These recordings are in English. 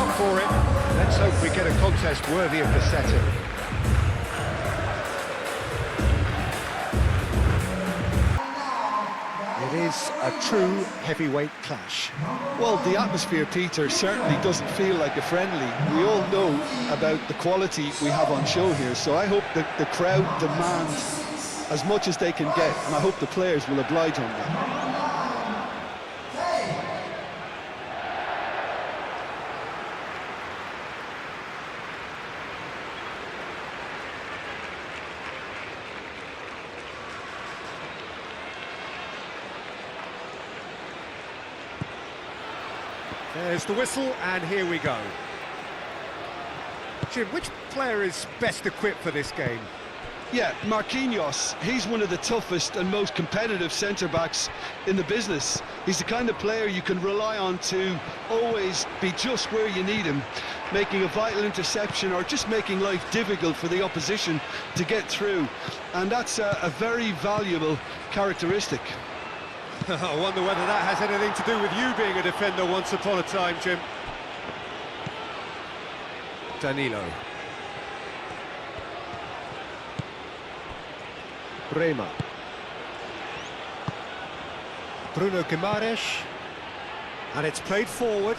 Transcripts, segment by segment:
up for it. Let's hope we get a contest worthy of the setting. It is a true heavyweight clash. Well, the atmosphere, Peter, certainly doesn't feel like a friendly. We all know about the quality we have on show here, so I hope that the crowd demands as much as they can get, and I hope the players will oblige on that. There's the whistle, and here we go. Jim, which player is best equipped for this game? Yeah, Marquinhos. He's one of the toughest and most competitive centre-backs in the business. He's the kind of player you can rely on to always be just where you need him, making a vital interception or just making life difficult for the opposition to get through. And that's a very valuable characteristic. I wonder whether that has anything to do with you being a defender once upon a time, Jim. Danilo. Bremer. Bruno Guimaraes. And it's played forward.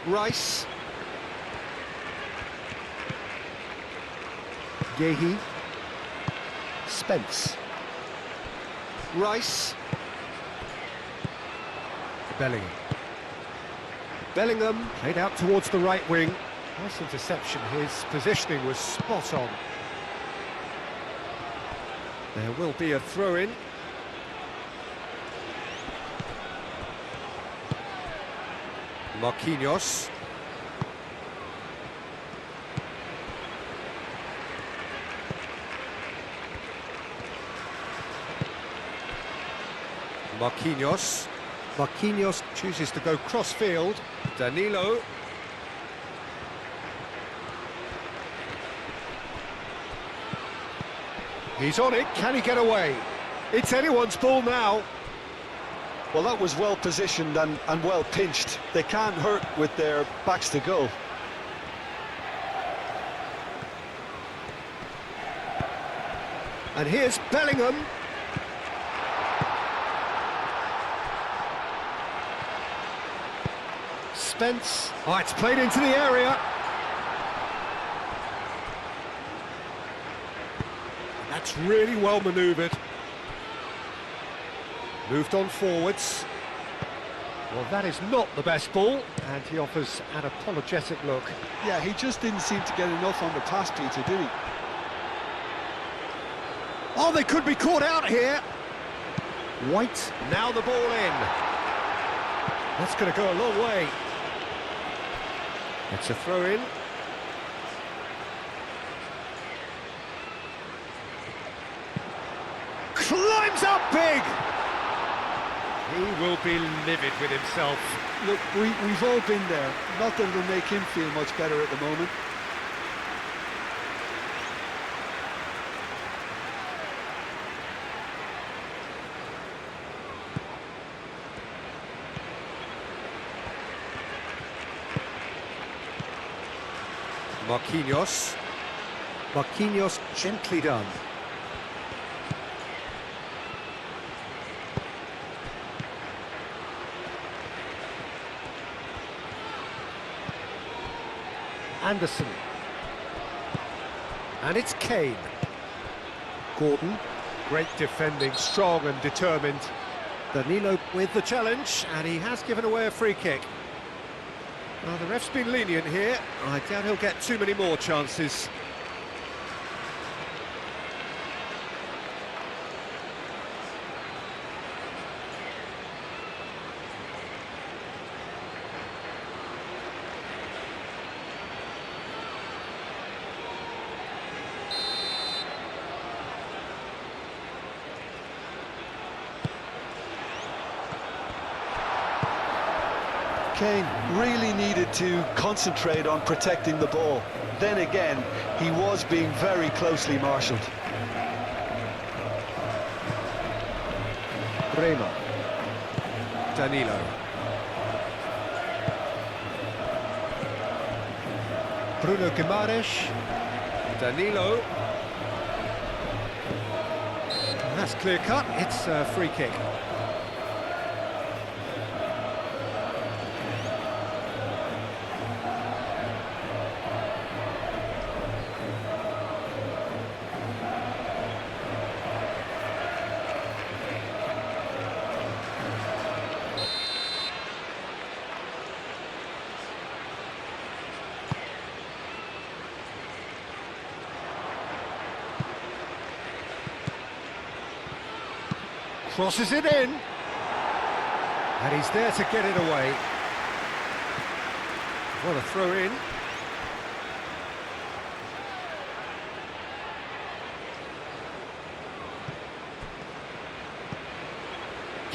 Rice. Yehi. Spence. Rice. Bellingham. Bellingham played out towards the right wing. Nice interception. His positioning was spot on. There will be a throw-in. Marquinhos. Marquinhos. Marquinhos chooses to go cross-field. Danilo. He's on it, can he get away? It's anyone's ball now. Well, that was well positioned and well pinched. They can't hurt with their backs to goal. And here's Bellingham. Spence. Oh, it's played into the area. That's really well manoeuvred. Moved on forwards. Well, that is not the best ball, and he offers an apologetic look. Yeah, he just didn't seem to get enough on the pass, Peter, did he? Oh, they could be caught out here. White, now the ball in. That's going to go a long way. It's a throw-in. Climbs up big! He will be livid with himself. Look, we've all been there. Nothing will make him feel much better at the moment. Marquinhos. Marquinhos gently done. Anderson. And it's Kane. Gordon. Great defending, strong and determined. Danilo with the challenge, and he has given away a free kick. Well, the ref's been lenient here. I doubt he'll get too many more chances. Kane really needed to concentrate on protecting the ball. Then again, he was being very closely marshalled. Bremer. Danilo. Bruno Guimaraes. Danilo. That's clear cut, it's a free kick. Crosses it in, and he's there to get it away. What a throw in.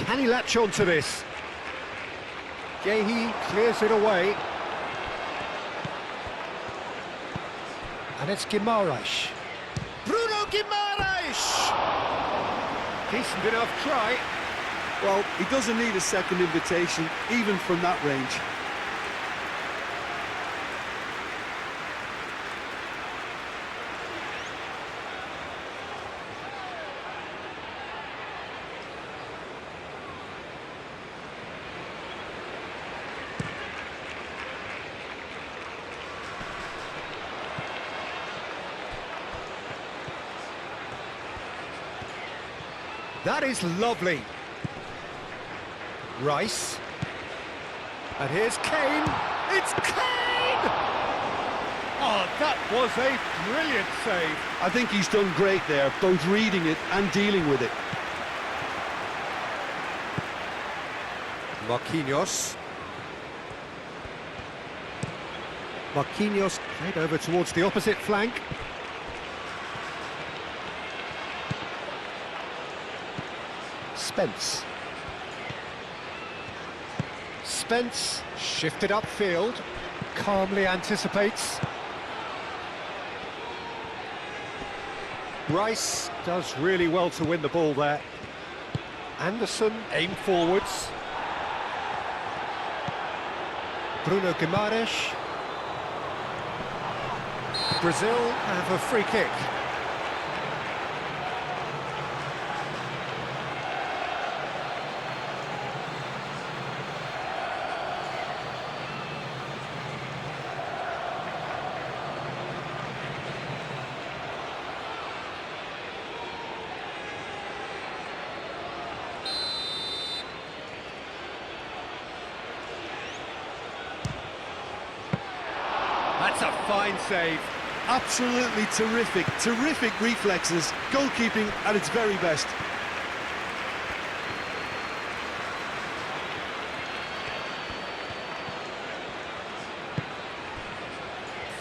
Can he latch on to this? Gehi clears it away. And it's Guimaraes. Bruno Guimaraes! Decent enough try. Well, he doesn't need a second invitation, even from that range. That is lovely. Rice. And here's Kane. It's Kane! Oh, that was a brilliant save. I think he's done great there, both reading it and dealing with it. Marquinhos. Marquinhos played over towards the opposite flank. Spence shifted upfield, calmly anticipates. Rice does really well to win the ball there. Anderson aim forwards. Bruno Guimaraes. Brazil have a free kick. That's a fine save. Absolutely terrific reflexes, goalkeeping at its very best.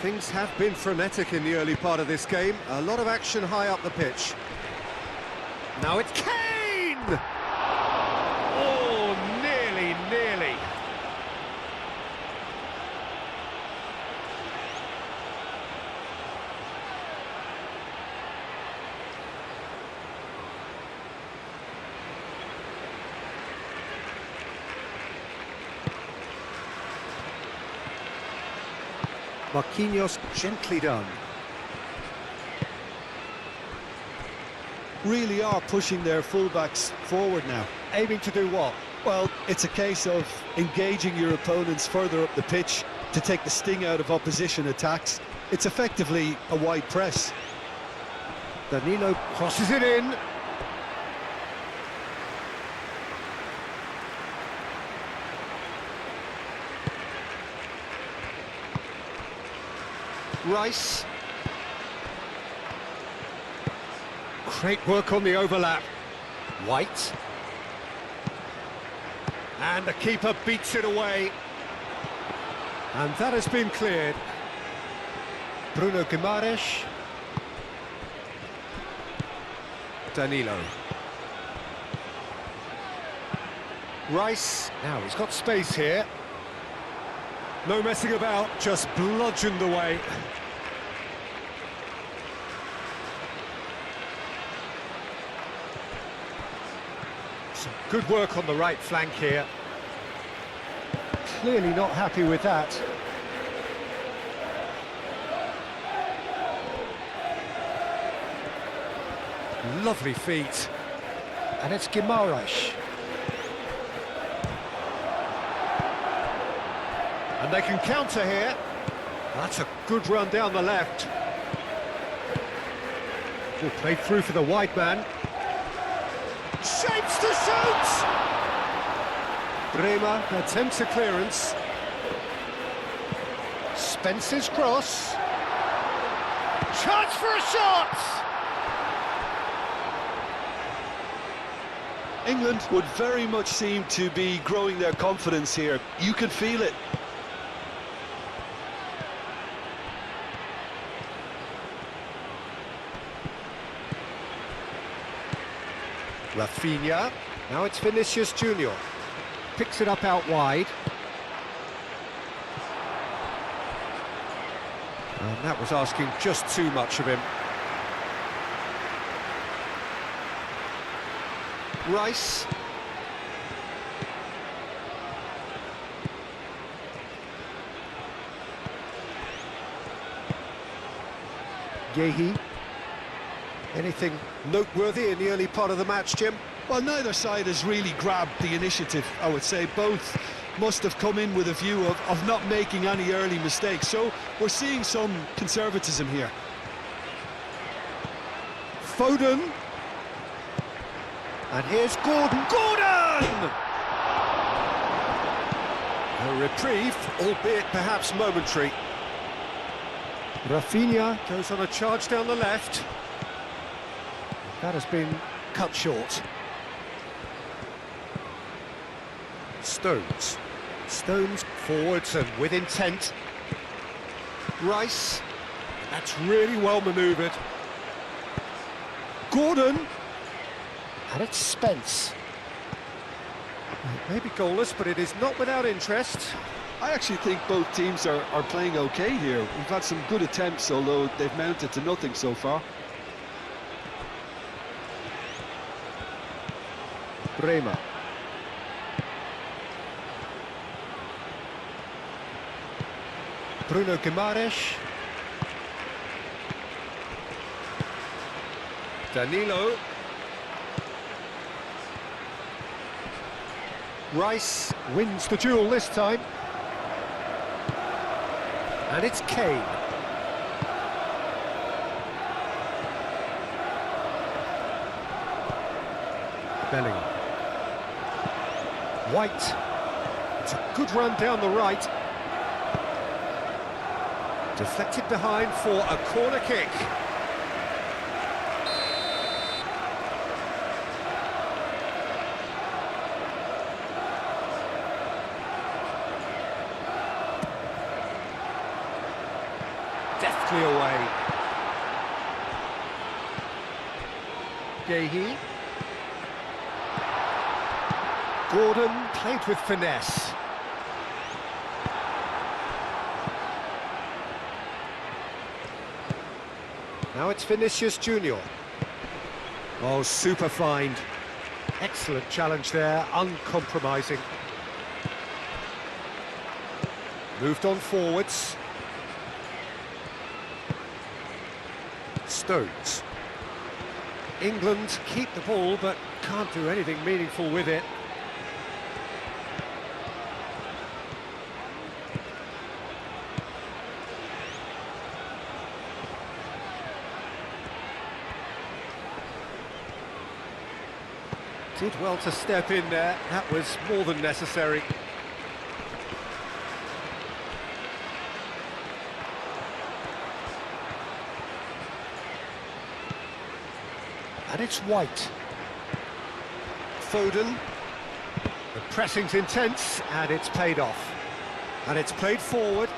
Things have been frenetic in the early part of this game. A lot of action high up the pitch. Now it's Kane! Oh, nearly. Marquinhos gently done. Really are pushing their fullbacks forward now. Aiming to do what? Well, it's a case of engaging your opponents further up the pitch to take the sting out of opposition attacks. It's effectively a wide press. Danilo crosses it in. Rice. Great work on the overlap. White. And the keeper beats it away. And that has been cleared. Bruno Guimaraes. Danilo. Rice. Now he's got space here. No messing about, just bludgeoned away. Some good work on the right flank here. Clearly not happy with that. Lovely feet. And it's Guimaraes. And they can counter here. That's a good run down the left. Good played through for the wide man. Shapes to shoot! Bremer attempts a clearance. Spence's cross. Chance for a shot! England would very much seem to be growing their confidence here. You can feel it. Rafinha, now it's Vinicius Junior. Picks it up out wide. And that was asking just too much of him. Rice. Yehi. Anything noteworthy in the early part of the match, Jim? Well, neither side has really grabbed the initiative, I would say. Both must have come in with a view of not making any early mistakes. So we're seeing some conservatism here. Foden. And here's Gordon. Gordon! A reprieve, albeit perhaps momentary. Rafinha goes on a charge down the left. That has been cut short. Stones. Stones forwards and with intent. Rice. That's really well manoeuvred. Gordon. And it's Spence. It may be goalless, but it is not without interest. I actually think both teams are playing okay here. We've had some good attempts, although they've mounted to nothing so far. Bremer. Bruno Guimaraes. Danilo. Rice wins the duel this time. And it's Kane. Bellingham. White. It's a good run down the right. Deflected behind for a corner kick. Deftly away. Yehi. Gordon played with finesse. Now it's Vinicius Junior. Oh, super find. Excellent challenge there, uncompromising. Moved on forwards. Stones. England keep the ball, but can't do anything meaningful with it. Did well to step in there, that was more than necessary. And it's White. Foden. The pressing's intense, and it's paid off. And it's played forward.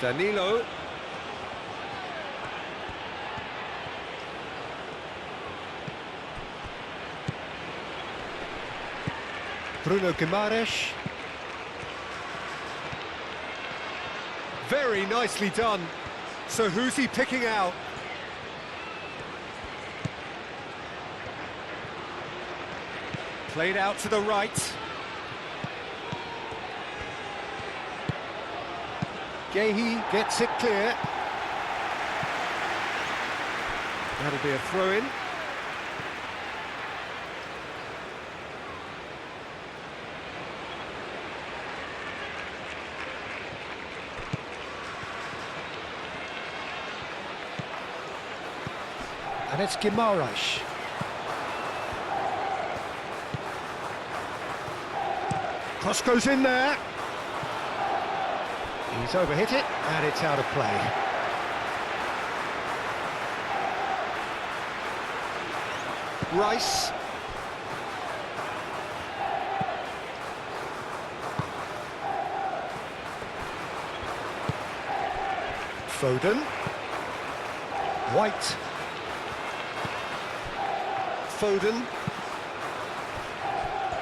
Danilo. Bruno Guimaraes. Very nicely done. So who's he picking out? Played out to the right. Yehi gets it clear. That'll be a throw-in. And it's Guimaraes. Cross goes in there. He's overhit it, and it's out of play. Rice. Foden. White. Foden.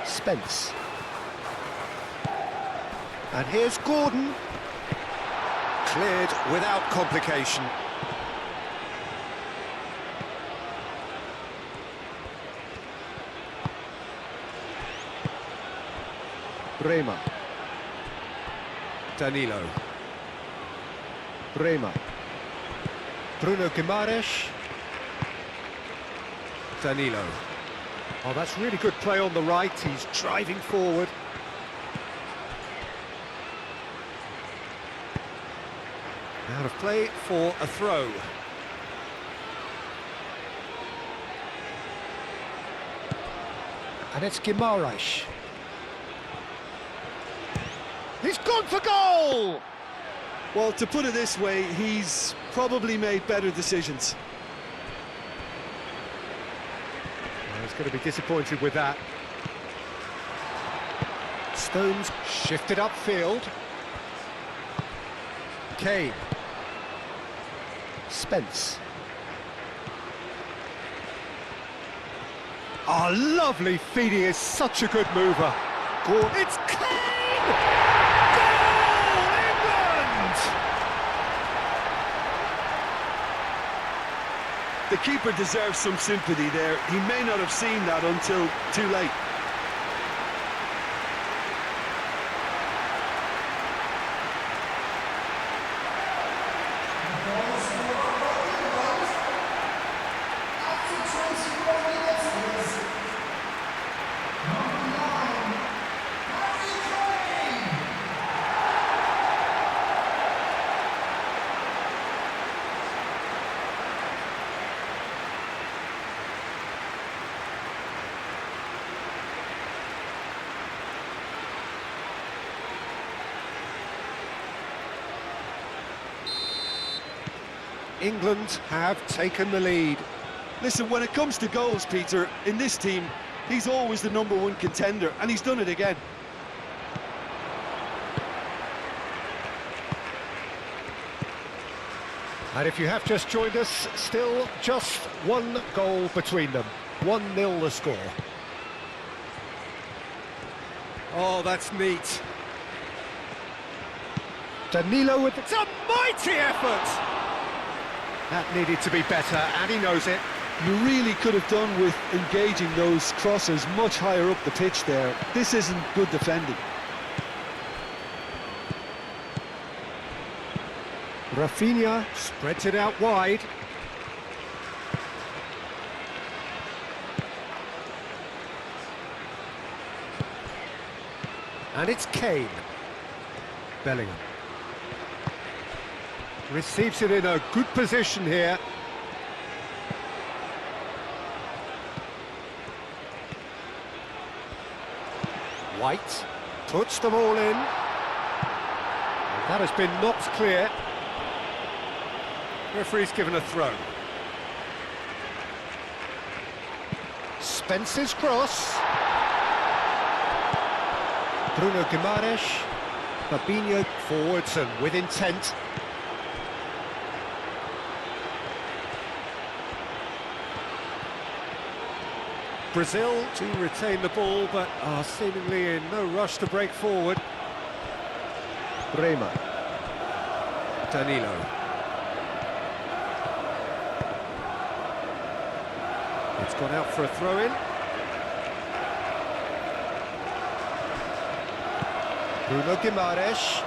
Spence. And here's Gordon. Cleared without complication. Bremer. Danilo. Bremer. Bruno Guimaraes. Danilo. Oh, that's really good play on the right. He's driving forward. Out of play for a throw. And it's Guimaraes. He's gone for goal! Well, to put it this way, he's probably made better decisions. Well, he's going to be disappointed with that. Stones shifted upfield. Kane. Spence. Oh, lovely feed. He is such a good mover. It's Kane! Goal, England! The keeper deserves some sympathy there. He may not have seen that until too late. England have taken the lead. Listen, when it comes to goals, Peter, in this team, he's always the #1 contender, and he's done it again. And if you have just joined us, still just one goal between them. 1-0 the score. Oh, that's neat. Danilo with it's a mighty effort! That needed to be better, and he knows it. You really could have done with engaging those crosses much higher up the pitch there. This isn't good defending. Rafinha spreads it out wide. And it's Kane. Bellingham. Receives it in a good position here. White puts them all in. And that has been knocked clear. Referee's given a throw. Spence's cross. Bruno Guimaraes. Fabinho forwards and with intent. Brazil to retain the ball, but are seemingly in no rush to break forward. Bremer. Danilo. It's gone out for a throw-in. Bruno Guimaraes.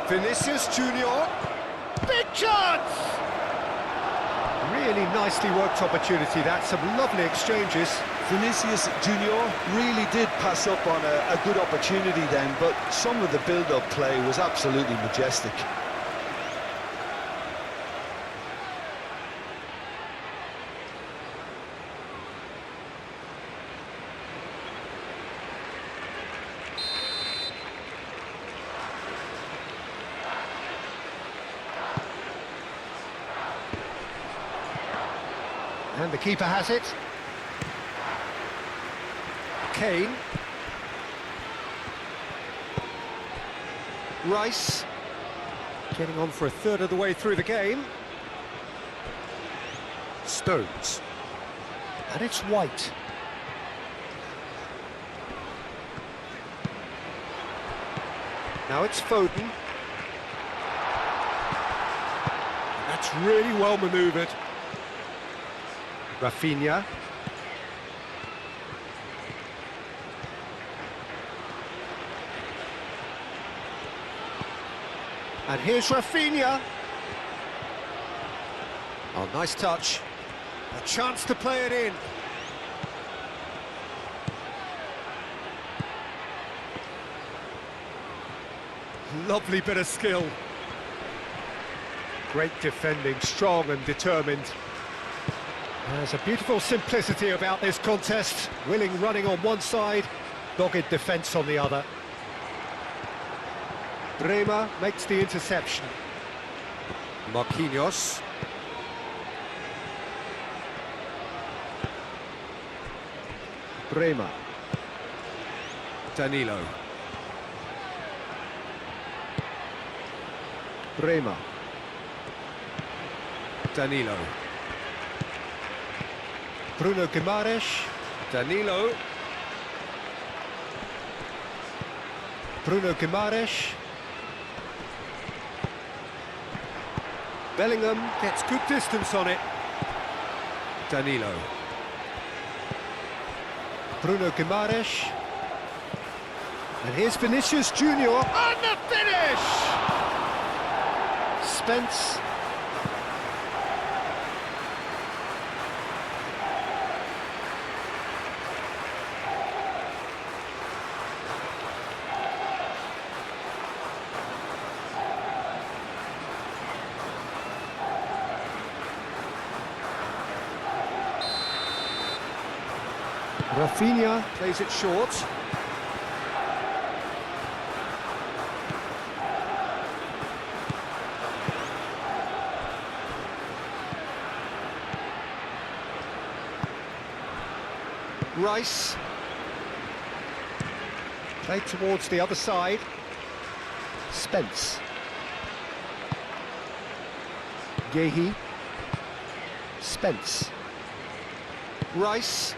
Vinicius Junior. Big chance! Really nicely worked opportunity, that's some lovely exchanges. Vinicius Junior really did pass up on a good opportunity then, but some of the build-up play was absolutely majestic. And the keeper has it. Kane. Rice. Getting on for a third of the way through the game. Stones. And it's White. Now it's Foden. That's really well manoeuvred. Rafinha. And here's Rafinha. Oh, nice touch. A chance to play it in. Lovely bit of skill. Great defending, strong and determined. There's a beautiful simplicity about this contest. Willing running on one side, dogged defence on the other. Bremer makes the interception. Marquinhos. Bremer. Danilo. Bremer. Danilo. Bruno Guimaraes. Danilo. Bruno Guimaraes. Bellingham gets good distance on it. Danilo. Bruno Guimaraes. And here's Vinicius Junior. And the finish! Spence. Rafinha plays it short. Rice. Played towards the other side. Spence. Gehi. Spence. Rice.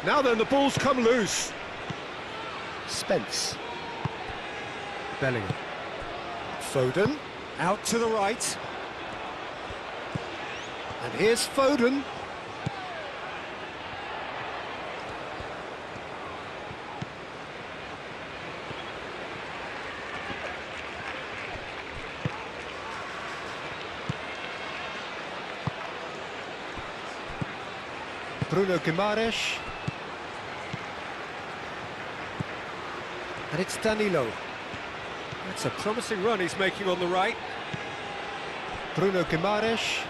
Now then, the ball's come loose. Spence. Bellingham. Foden. Out to the right. And here's Foden. Bruno Guimaraes. And it's Danilo. That's a promising run he's making on the right. Bruno Guimaraes.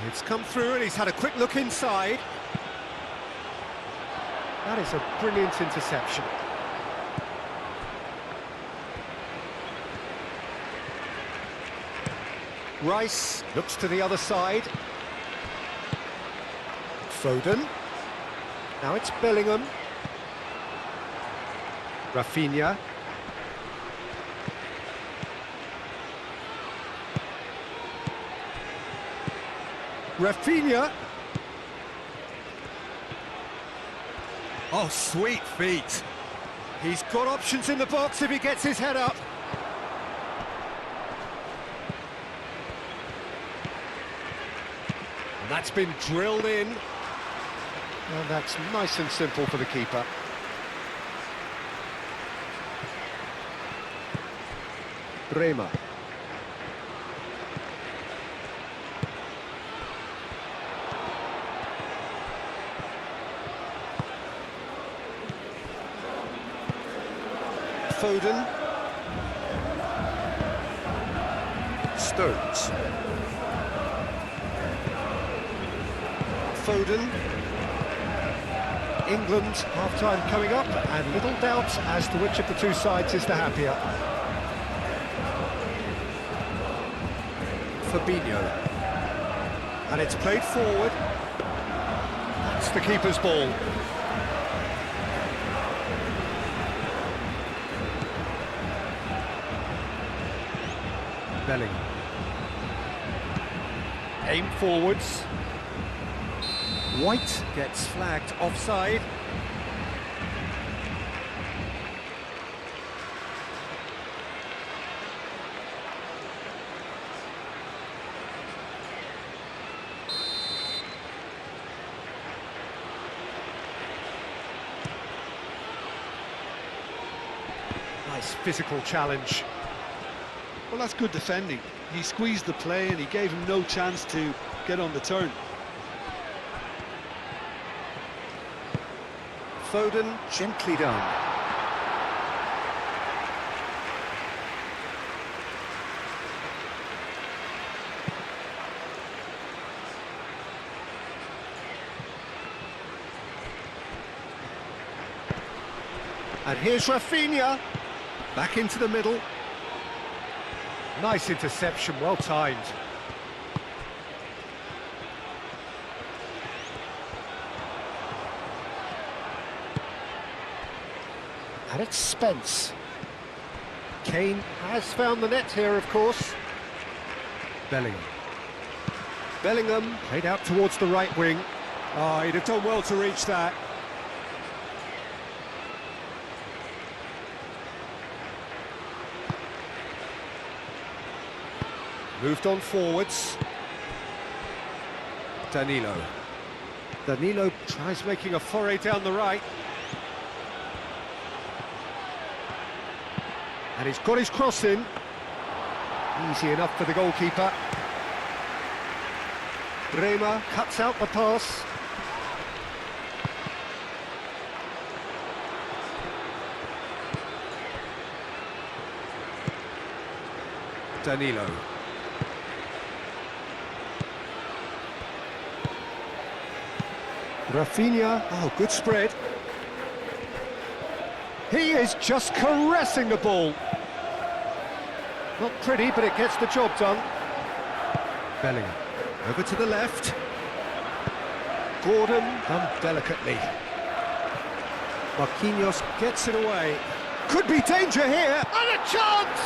It's come through and he's had a quick look inside. That is a brilliant interception. Rice looks to the other side. Foden. Now it's Bellingham. Rafinha. Rafinha. Oh, sweet feet. He's got options in the box if he gets his head up. And that's been drilled in. And that's nice and simple for the keeper. Foden. Stones. Foden. England half-time coming up, and little doubt as to which of the two sides is the happier. Fabinho. And it's played forward. That's the keeper's ball. Bellingham. Aim forwards. White gets flagged offside. Nice physical challenge. Well, that's good defending. He squeezed the play and he gave him no chance to get on the turn. Foden, gently done. And here's Rafinha, back into the middle. Nice interception, well timed. And it's Spence. Kane has found the net here, of course. Bellingham. Bellingham played out towards the right wing. Oh, he'd have done well to reach that. Moved on forwards. Danilo. Danilo tries making a foray down the right. And he's got his cross in. Easy enough for the goalkeeper. Bremer cuts out the pass. Danilo. Rafinha, oh, good spread. He is just caressing the ball. Not pretty, but it gets the job done. Bellingham, over to the left. Gordon, done delicately. Marquinhos gets it away. Could be danger here, and a chance!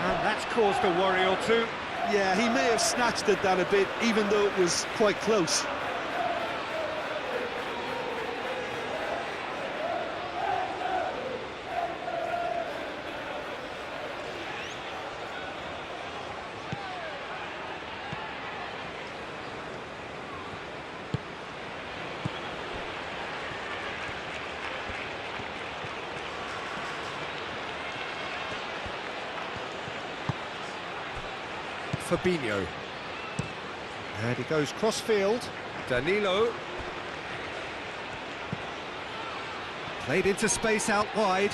And that's caused a worry or two. Yeah, he may have snatched at that a bit, even though it was quite close. Fabinho. And he goes cross-field. Danilo. Played into space out wide.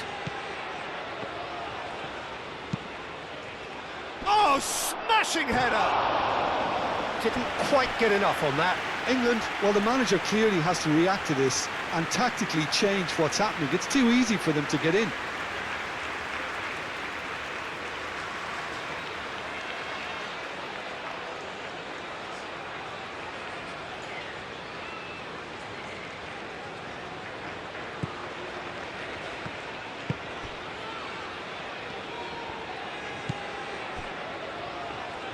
Oh, smashing header! Didn't quite get enough on that. England, well, the manager clearly has to react to this and tactically change what's happening. It's too easy for them to get in.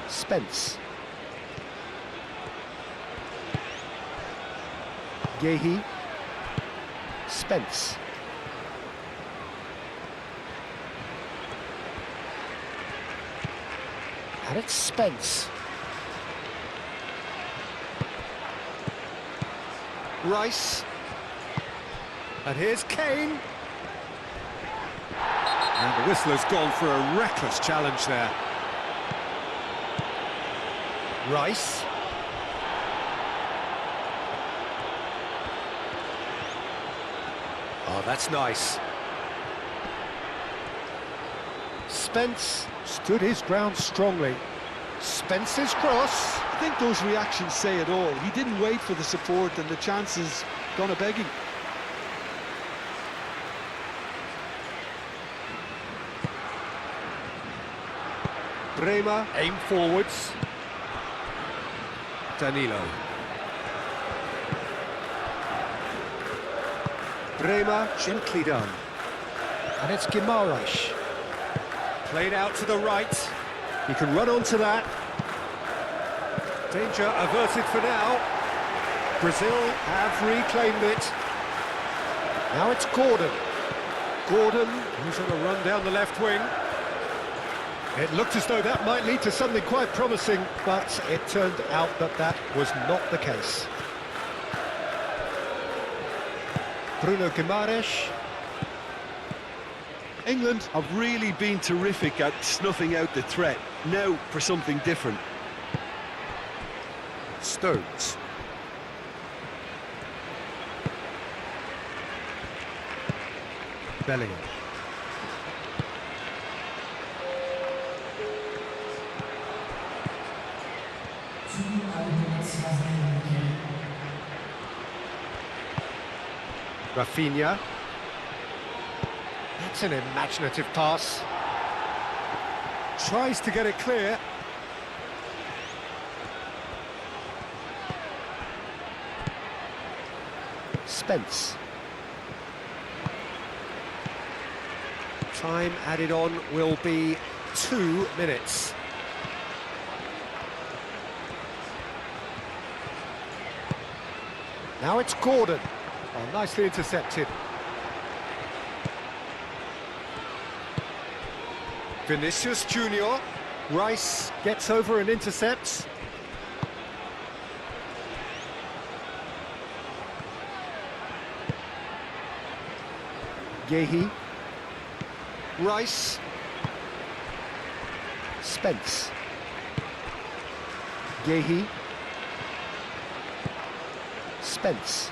Spence. Yehi. Spence. And it's Spence. Rice. And here's Kane. And the whistler's gone for a reckless challenge there. Rice. Oh, that's nice. Spence stood his ground strongly. Spence's cross. I think those reactions say it all. He didn't wait for the support and the chances gone a-begging. Bremer aim forwards. Danilo. Bremer gently done. And it's Guimaraes. Played out to the right. He can run onto that. Danger averted for now. Brazil have reclaimed it. Now it's Gordon. Gordon, who's on a run down the left wing. It looked as though that might lead to something quite promising, but it turned out that that was not the case. Bruno Guimaraes. England have really been terrific at snuffing out the threat. Now for something different. Stones. Bellingham. Rafinha. That's an imaginative pass. Tries to get it clear. Spence. Time added on will be 2 minutes. Now it's Gordon. Oh, nicely intercepted. Vinicius Junior. Rice gets over and intercepts. Yehi. Rice. Spence. Yehi. Spence.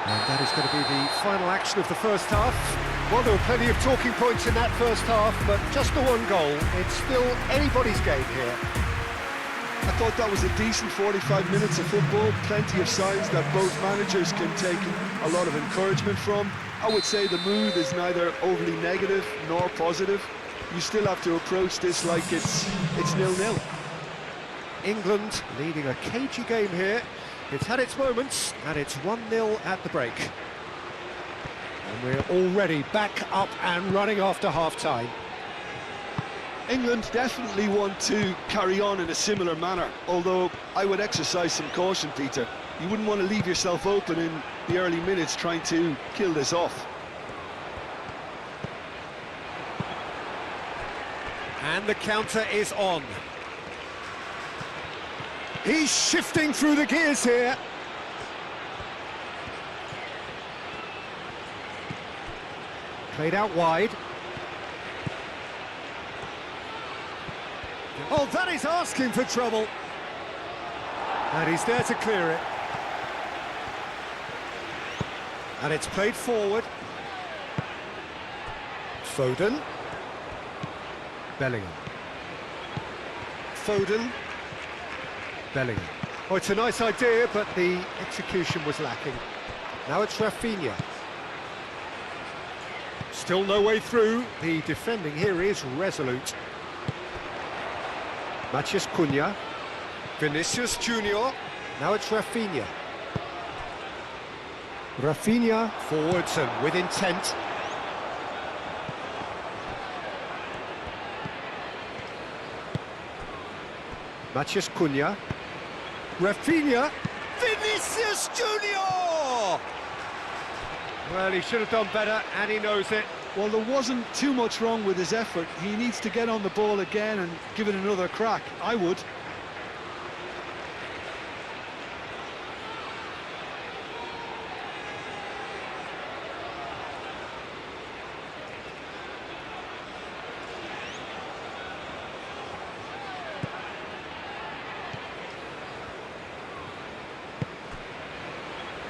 And that is going to be the final action of the first half. Well, there were plenty of talking points in that first half, but just the one goal. It's still anybody's game here. I thought that was a decent 45 minutes of football, plenty of signs that both managers can take a lot of encouragement from. I would say the mood is neither overly negative nor positive. You still have to approach this like it's 0-0. England leading a cagey game here. It's had its moments, and it's 1-0 at the break. And we're already back up and running after half-time. England definitely want to carry on in a similar manner, although I would exercise some caution, Peter. You wouldn't want to leave yourself open in the early minutes trying to kill this off. And the counter is on. He's shifting through the gears here. Played out wide. Oh, that is asking for trouble. And he's there to clear it. And it's played forward. Foden. Bellingham. Foden. Bellingham. Oh, it's a nice idea, but the execution was lacking. Now it's Rafinha. Still no way through. The defending here is resolute. Matheus Cunha. Vinicius Junior. Now it's Rafinha. Rafinha forwards and with intent. Matheus Cunha. Rafinha. Vinicius Junior! Well, he should have done better, and he knows it. Well, there wasn't too much wrong with his effort. He needs to get on the ball again and give it another crack. I would.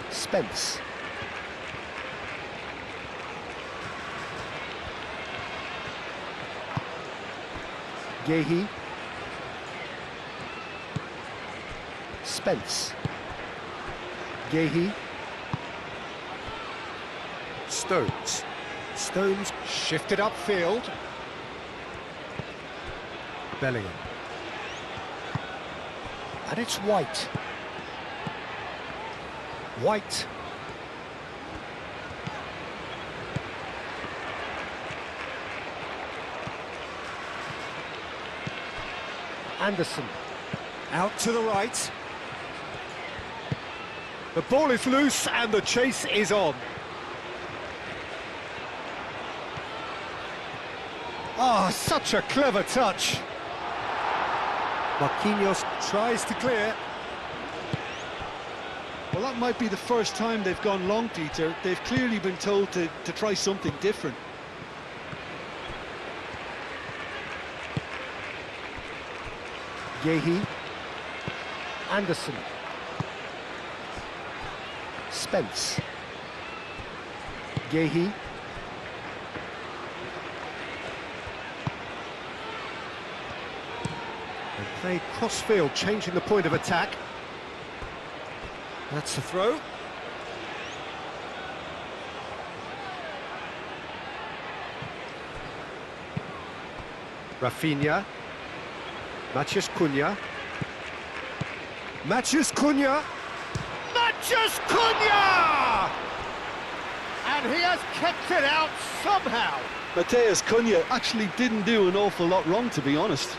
Spence. Gehi. Spence. Gehi. Stones. Stones shifted upfield. Bellingham. And it's White. White. Anderson. Out to the right. The ball is loose and the chase is on. Ah, such a clever touch. Marquinhos tries to clear. Well, that might be the first time they've gone long, Peter. They've clearly been told to try something different. Gehi. Anderson. Spence. Gehi. And play cross-field, changing the point of attack. That's the throw. Rafinha. Matheus Cunha. Matheus Cunha. Matheus Cunha! And he has kept it out somehow. Matheus Cunha actually didn't do an awful lot wrong, to be honest.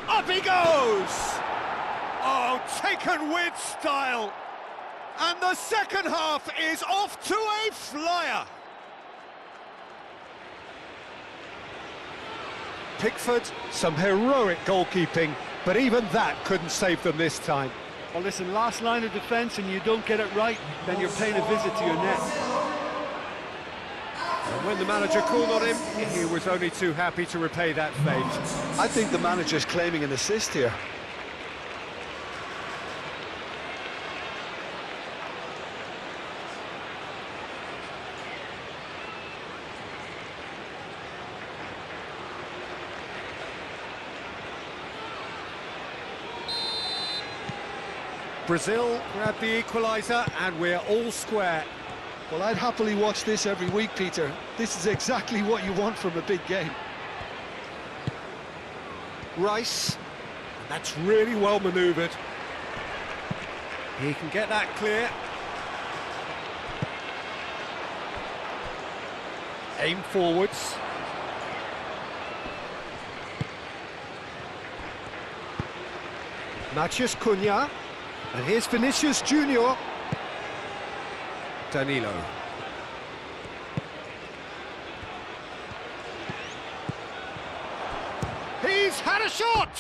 Up he goes! Oh, taken with style. And the second half is off to a flyer. Pickford, some heroic goalkeeping, but even that couldn't save them this time. Well, listen, last line of defence and you don't get it right, then you're paying a visit to your net. And when the manager called on him, he was only too happy to repay that fate. I think the manager's claiming an assist here. Brazil grabbed the equaliser and we're all square. Well, I'd happily watch this every week, Peter. This is exactly what you want from a big game. Rice, that's really well manoeuvred. He can get that clear. Aim forwards. Matheus Cunha. And here's Vinicius Junior. Danilo. He's had a shot!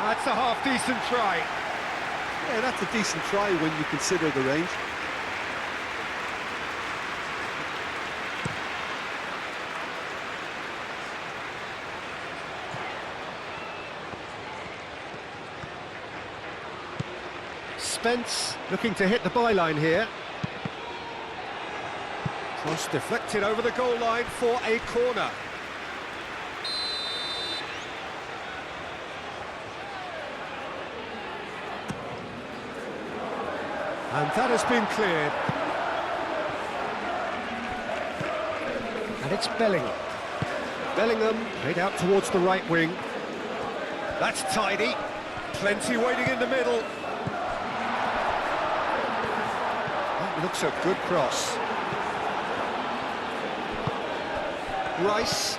That's a half-decent try. Yeah, that's a decent try when you consider the range. Spence looking to hit the byline here. Cross deflected over the goal line for a corner. And that has been cleared. And it's Bellingham. Bellingham played out towards the right wing. That's tidy. Plenty waiting in the middle. That looks a good cross. Rice.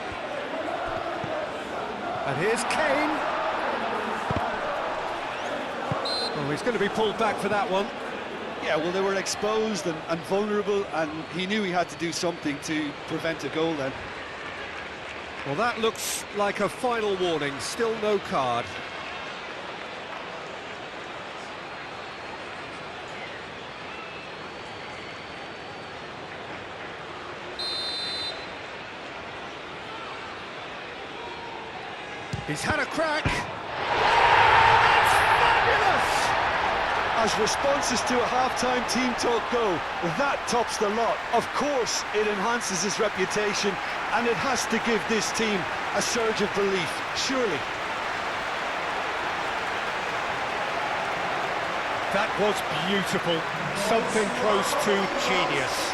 And here's Kane. Oh, he's going to be pulled back for that one. Yeah, well, they were exposed and vulnerable, and he knew he had to do something to prevent a goal then. Well, that looks like a final warning. Still no card. He's had a crack. That's fabulous! As responses to a half-time team talk go, that tops the lot. Of course, it enhances his reputation, and it has to give this team a surge of belief, surely. That was beautiful. Something close to genius.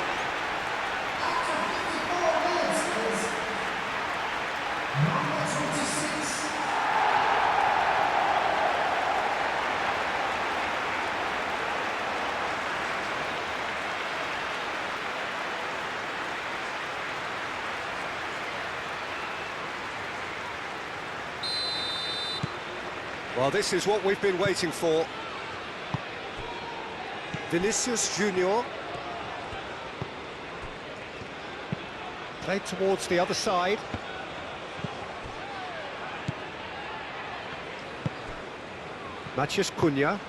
Well, this is what we've been waiting for. Vinicius Junior. Played towards the other side. Matheus Cunha.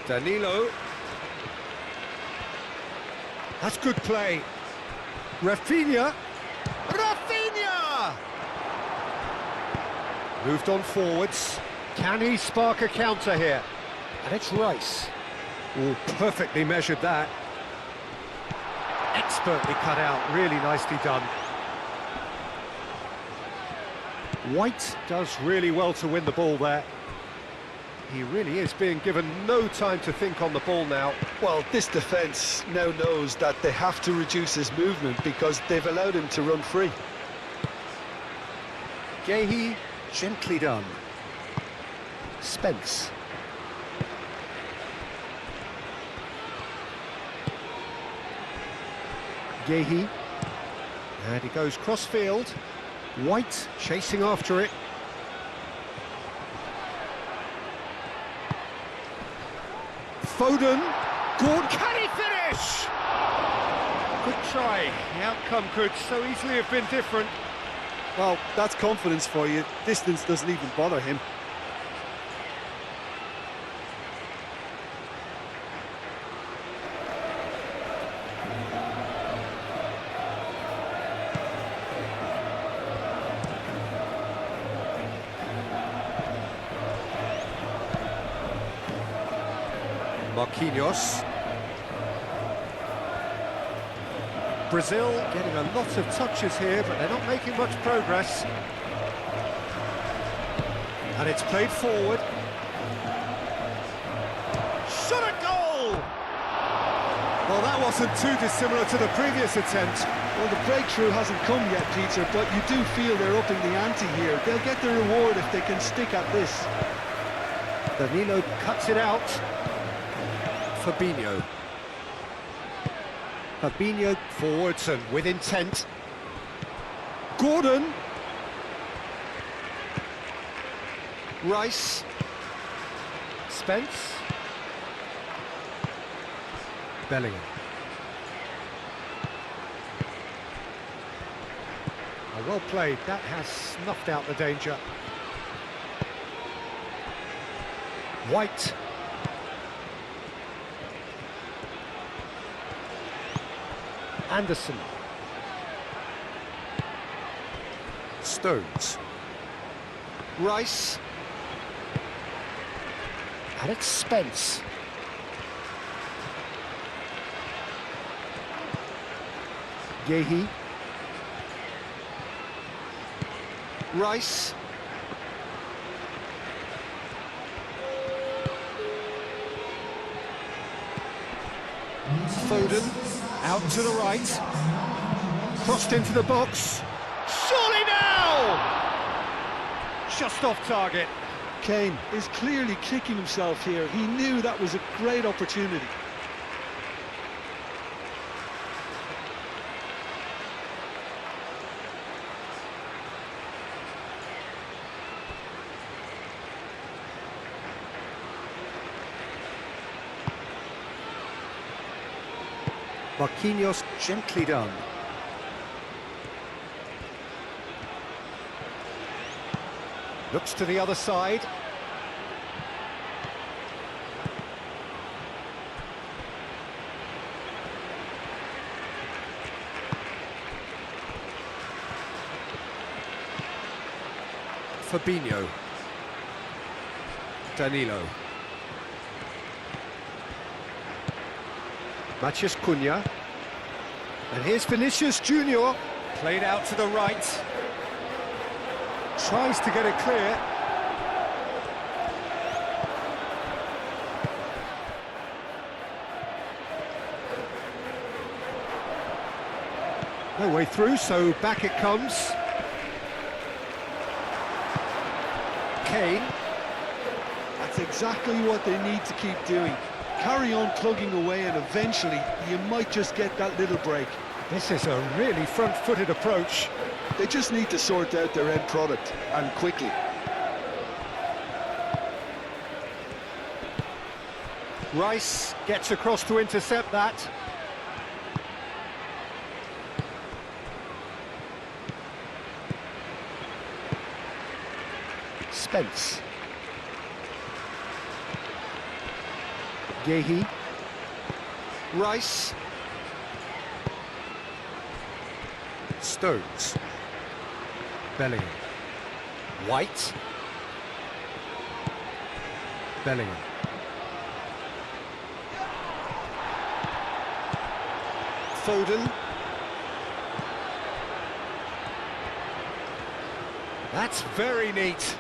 Danilo. That's good play. Rafinha. Rafinha! Moved on forwards. Can he spark a counter here? And it's Rice. Oh, perfectly measured that. Expertly cut out, really nicely done. White does really well to win the ball there. He really is being given no time to think on the ball now. Well, this defence now knows that they have to reduce his movement because they've allowed him to run free. Gehi, gently done. Spence. Gehi. And he goes cross-field. White chasing after it. Foden. Good. Can he finish? Good try. The outcome could so easily have been different. Well, that's confidence for you. Distance doesn't even bother him. Marquinhos. Brazil getting a lot of touches here, but they're not making much progress. And it's played forward. Shot a goal! Well, that wasn't too dissimilar to the previous attempt. Well, the breakthrough hasn't come yet, Peter, but you do feel they're upping the ante here. They'll get the reward if they can stick at this. Danilo cuts it out. Fabinho. Fabinho forwards and with intent. Gordon. Rice. Spence. Bellingham. Oh, well played. That has snuffed out the danger. White. Anderson. Stones. Rice. And it's Spence. Gehi. Rice. Foden. Out to the right. Crossed into the box. Surely now! Just off target. Kane is clearly kicking himself here. He knew that was a great opportunity. Marquinhos gently done. Looks to the other side. Fabinho. Danilo. Matheus Cunha. And here's Vinicius Junior. Played out to the right. Tries to get it clear. No way through, so back it comes. Kane. That's exactly what they need to keep doing. Carry on plugging away and eventually you might just get that little break. This is a really front-footed approach. They just need to sort out their end product, and quickly. Rice gets across to intercept that. Spence. Gehi. Rice. Stones. Bellingham. White. Bellingham. Foden. That's very neat.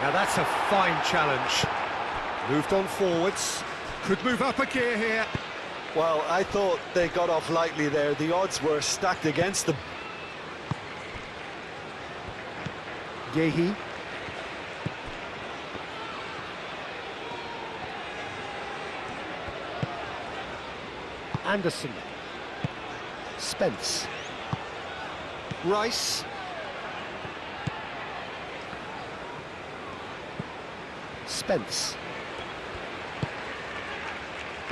Now that's a fine challenge. Moved on forwards. Could move up a gear here. Well, I thought they got off lightly there. The odds were stacked against them. Gehi. Anderson. Spence. Rice. Spence.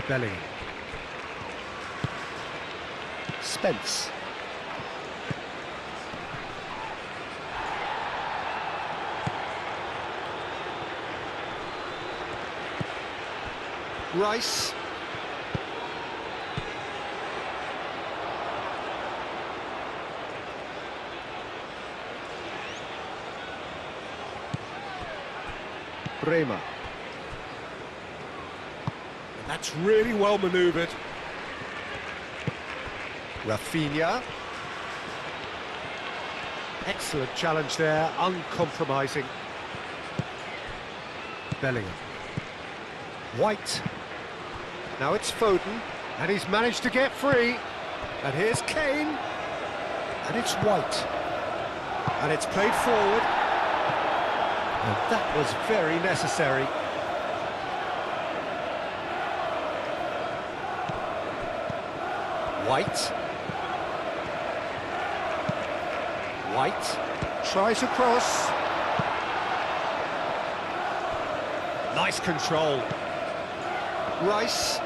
Bellingham. Spence. Rice. Bremer. And that's really well manoeuvred. Rafinha. Excellent challenge there, uncompromising. Bellingham. White. Now it's Foden, and he's managed to get free. And here's Kane. And it's White. And it's played forward. And that was very necessary. White. White tries across. Nice control. Rice.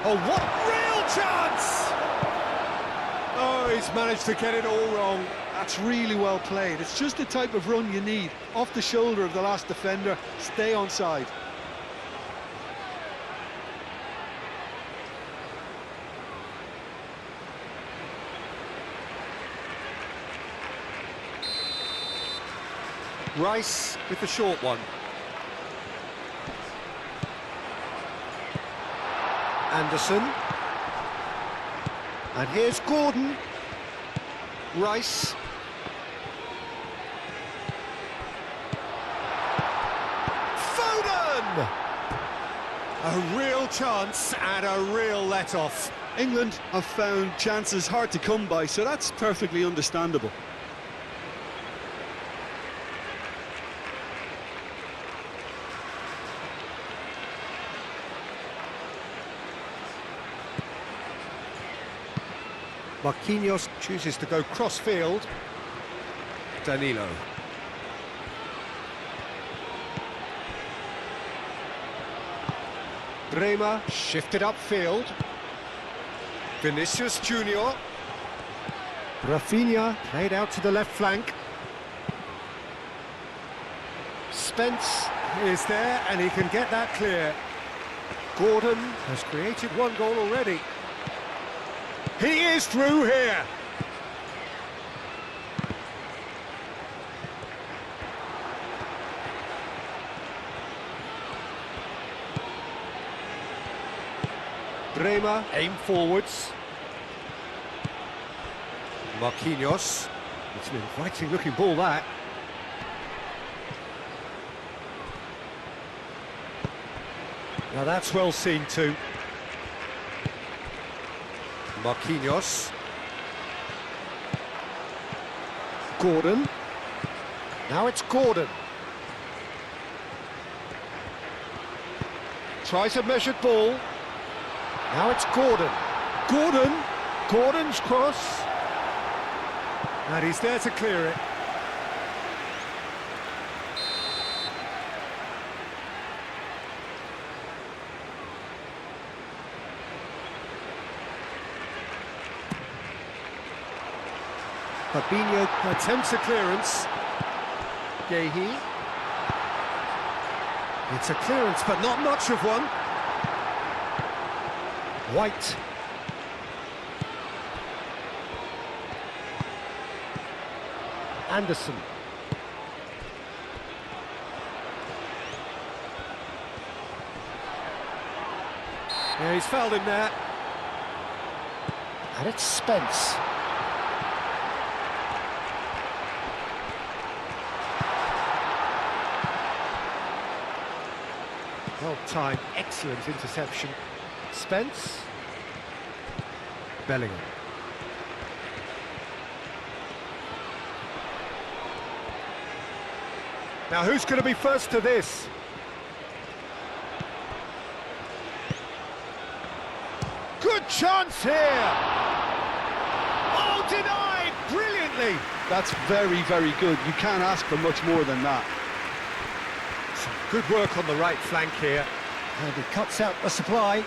Oh, what real chance! Oh, he's managed to get it all wrong. That's really well played. It's just the type of run you need. Off the shoulder of the last defender, stay onside. Rice with the short one. Anderson. And here's Gordon. Rice. Foden! A real chance and a real let-off. England have found chances hard to come by, so that's perfectly understandable. Marquinhos chooses to go cross-field. Danilo. Bremer shifted upfield. Vinicius Junior. Rafinha played out to the left flank. Spence is there and he can get that clear. Gordon has created one goal already. He is through here. Bremer, aim forwards. Marquinhos. It's an inviting looking ball, that. Now that's well seen too. Marquinhos. Gordon. Now it's Gordon. Tries a measured ball. Now it's Gordon. Gordon. Gordon's cross. And he's there to clear it. Fabinho attempts a clearance. Gehi. It's a clearance, but not much of one. White. Anderson. Yeah, he's fouled him there. And it's Spence. Well-timed, excellent interception. Spence. Bellingham. Now who's going to be first to this? Good chance here! Oh, denied! Brilliantly! That's very, very good. You can't ask for much more than that. Some good work on the right flank here. And he cuts out the supply.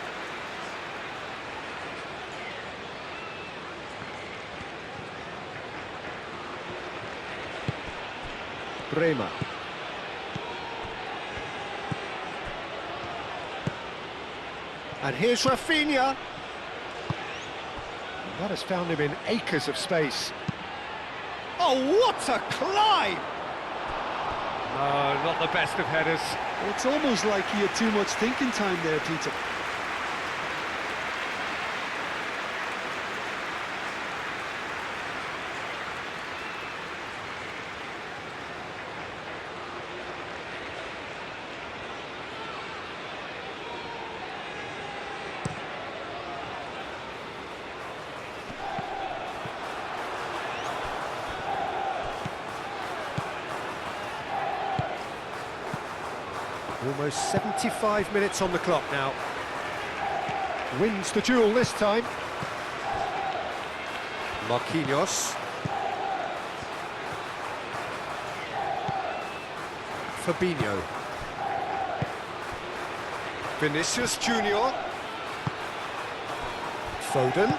Bremer. And here's Rafinha. That has found him in acres of space. Oh, what a climb! No, not the best of headers. It's almost like he had too much thinking time there, Peter. Almost 75 minutes on the clock now. Wins the duel this time. Marquinhos. Fabinho. Vinicius Junior. Foden.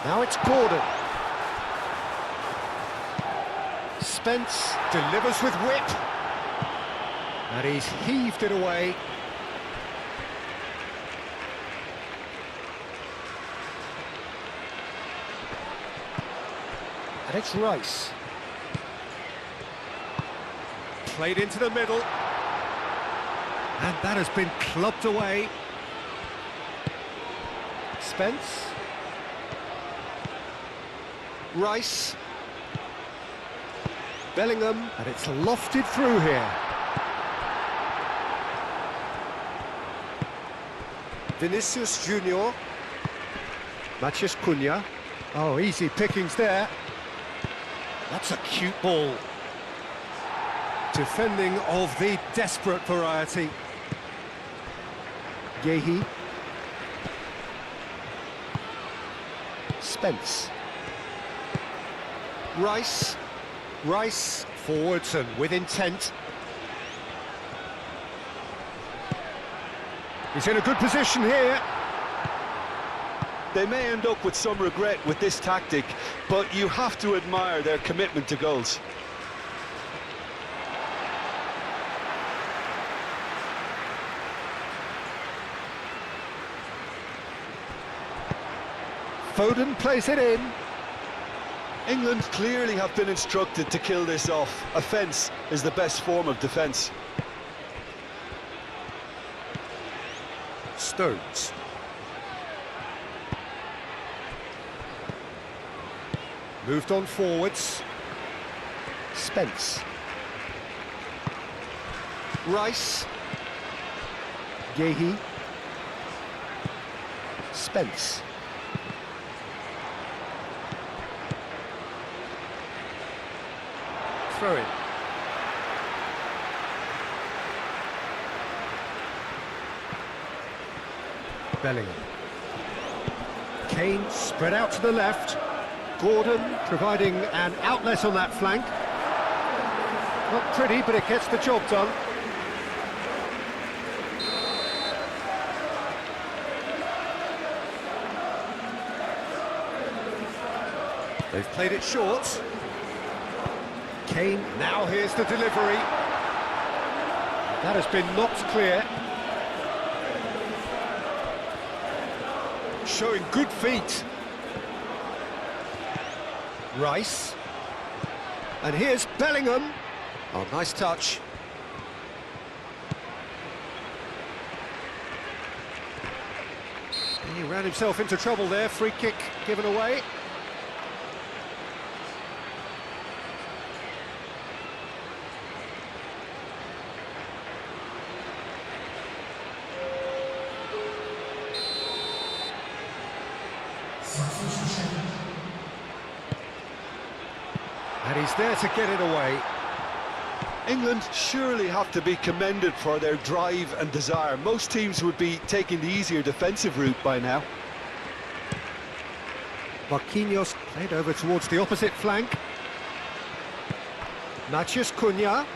Now it's Gordon. Spence delivers with whip. And he's heaved it away. And it's Rice. Played into the middle. And that has been clubbed away. Spence. Rice. Bellingham, and it's lofted through here. Vinicius Junior. Matheus Cunha. Oh, easy pickings there. That's a cute ball. Defending of the desperate variety. Gehi. Spence. Rice. Rice forwards and with intent. He's in a good position here. They may end up with some regret with this tactic, but you have to admire their commitment to goals. Foden plays it in. England clearly have been instructed to kill this off. Offence is the best form of defence. Stones. Moved on forwards. Spence. Rice. Gehi. Spence. Throw in. Bellingham. Kane spread out to the left. Gordon providing an outlet on that flank. Not pretty, but it gets the job done. They've played it short. Kane, now here's the delivery. That has been knocked clear. Showing good feet. Rice. And here's Bellingham. Oh, nice touch. And he ran himself into trouble there. Free kick given away. And he's there to get it away. England surely have to be commended for their drive and desire. Most teams would be taking the easier defensive route by now. Marquinhos played over towards the opposite flank. Matheus Cunha.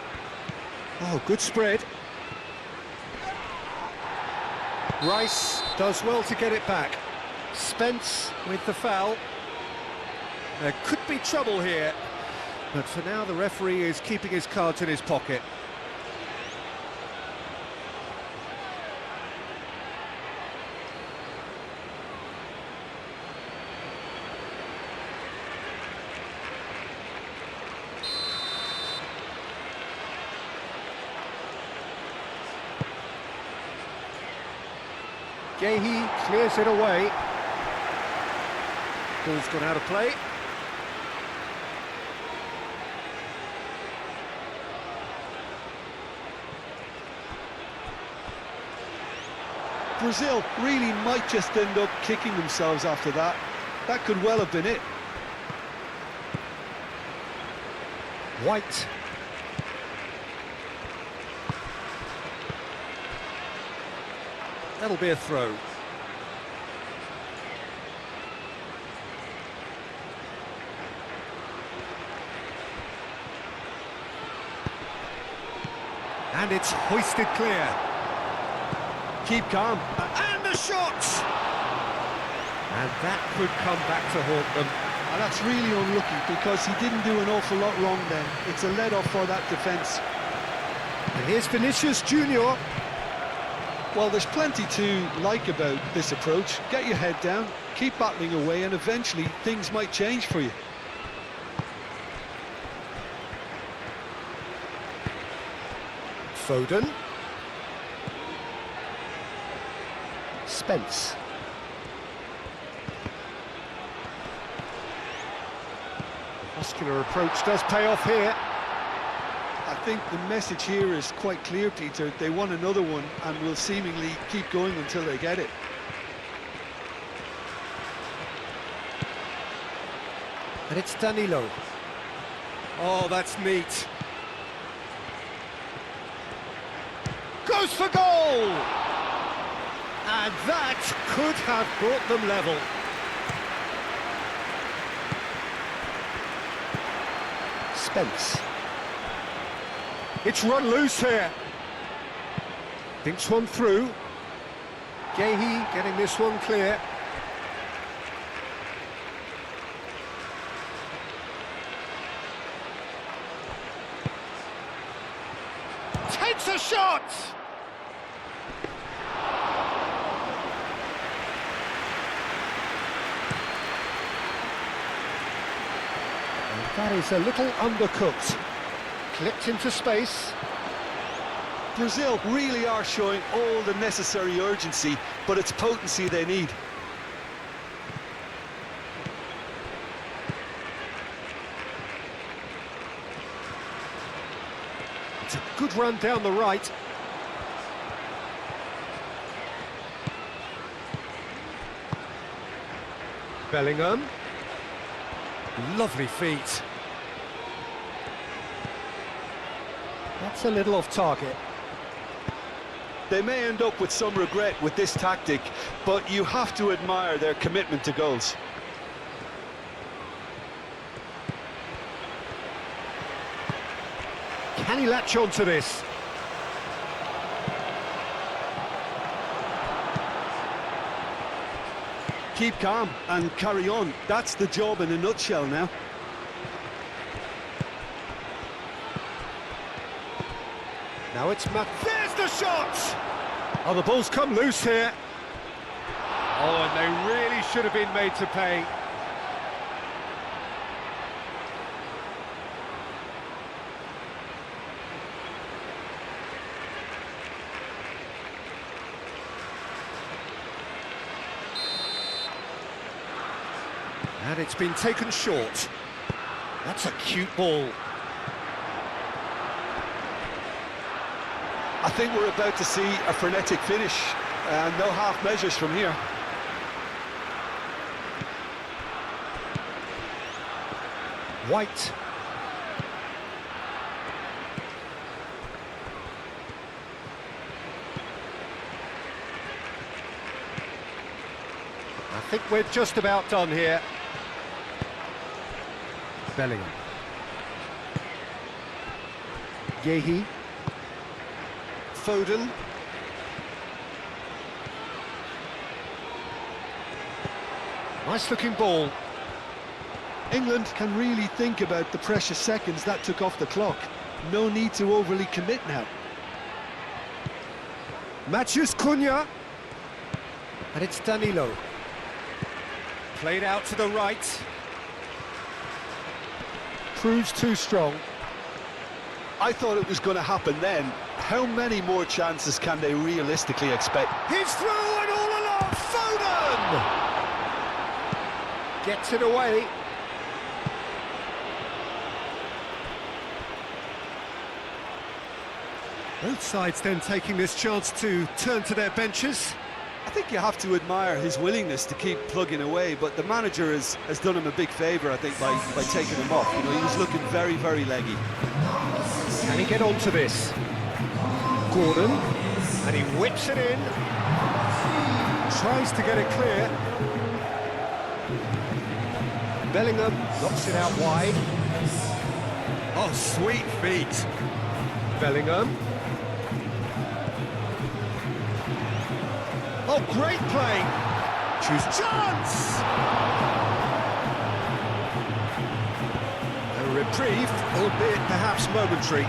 Oh, good spread. Rice does well to get it back. Spence with the foul. There could be trouble here. But for now, the referee is keeping his cards in his pocket. Gehi clears it away. Ball's gone out of play. Brazil really might just end up kicking themselves after that. That could well have been it. White. That'll be a throw. And it's hoisted clear. Keep calm. And the shot! And that could come back to haunt them. And that's really unlucky because he didn't do an awful lot wrong then. It's a let-off for that defence. And here's Vinicius Junior. Well, there's plenty to like about this approach. Get your head down, keep battling away, and eventually things might change for you. Foden. Spence. Muscular approach does pay off here. I think the message here is quite clear, Peter. They want another one and will seemingly keep going until they get it. And it's Danilo. Oh, that's neat. Goes for goal! And that could have brought them level. Spence. It's run loose here. Thinks one through. Gehi getting this one clear. Takes a shot! That is a little undercooked. Clipped into space. Brazil really are showing all the necessary urgency. but it's potency they need. It's a good run down the right. Bellingham. Lovely feet. That's a little off target. They may end up with some regret with this tactic, but you have to admire their commitment to goals. Can he latch on to this? Keep calm and carry on. That's the job in a nutshell now. Now it's Matt. There's the shot! Oh, the ball's come loose here. Oh, and they really should have been made to pay. And it's been taken short. That's a cute ball. I think we're about to see a frenetic finish, and no half measures from here. White. I think we're just about done here. Bellingham. Yehi. Foden. Nice looking ball. England can really think about the precious seconds that took off the clock. No need to overly commit now. Matheus Cunha. And it's Danilo. Played out to the right. Proves too strong. I thought it was going to happen then. How many more chances can they realistically expect? He's through and all along. Foden! Gets it away. Both sides then taking this chance to turn to their benches. I think you have to admire his willingness to keep plugging away, but the manager has done him a big favour, I think, by taking him off. You know, he was looking very, very leggy. Can he get onto this? Gordon, and he whips it in. Tries to get it clear. Bellingham knocks it out wide. Oh, sweet feet. Bellingham. Oh, great play! Choose chance! A reprieve, albeit perhaps momentary.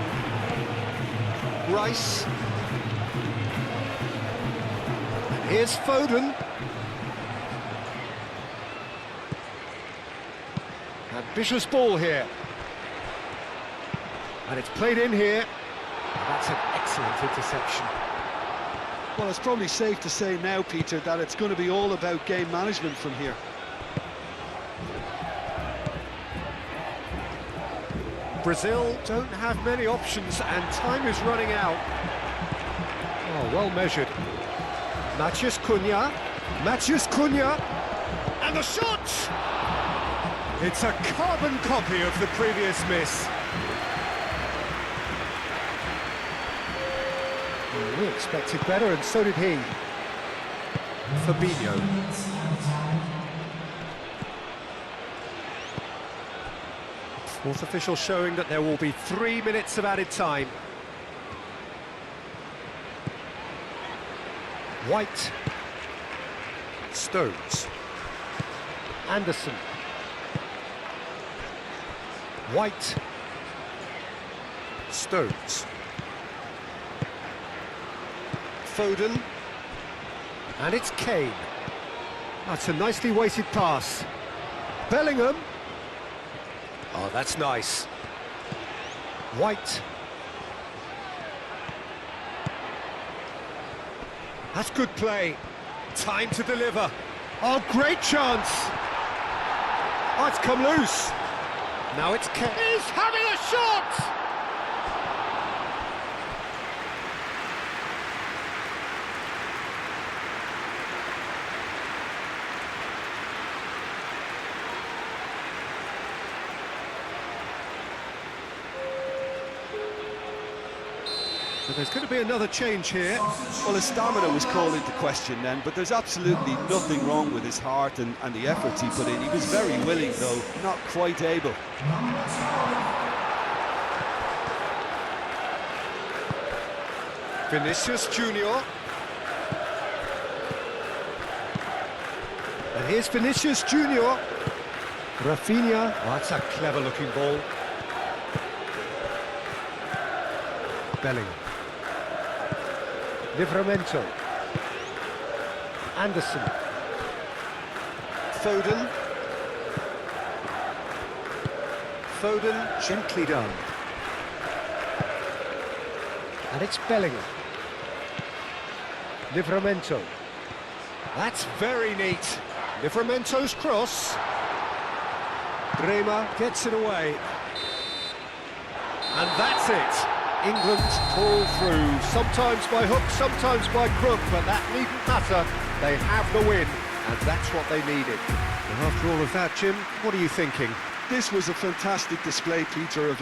Rice. And here's Foden. Ambitious ball here. And it's played in here. That's an excellent interception. Well, it's probably safe to say now, Peter, that it's going to be all about game management from here. Brazil don't have many options and time is running out. Oh, well measured. Matheus Cunha. Matheus Cunha. And the shot! It's a carbon copy of the previous miss. We expected better, and so did he. Fabinho. Fourth official showing that there will be 3 minutes of added time. White. Stones. Anderson. White. Stones. Foden, and it's Kane. That's a nicely weighted pass. Bellingham. Oh, that's nice. White. That's good play. Time to deliver. Oh, great chance. Oh, it's come loose. Now it's He's having a shot! So there's going to be another change here. Well, his stamina was called into question then, but there's absolutely nothing wrong with his heart and the efforts he put in. He was very willing, though, not quite able. Vinicius Junior. And here's Vinicius Junior. Rafinha. Oh, that's a clever-looking ball. Bellingham. Livramento. Anderson. Foden. Foden, gently done. And it's Bellingham. Livramento. That's very neat. Livramento's cross. Bremer gets it away. And that's it. England pull through, sometimes by hook, sometimes by crook, but that needn't matter. They have the win, and that's what they needed. And after all of that, Jim, what are you thinking? This was a fantastic display, Peter, of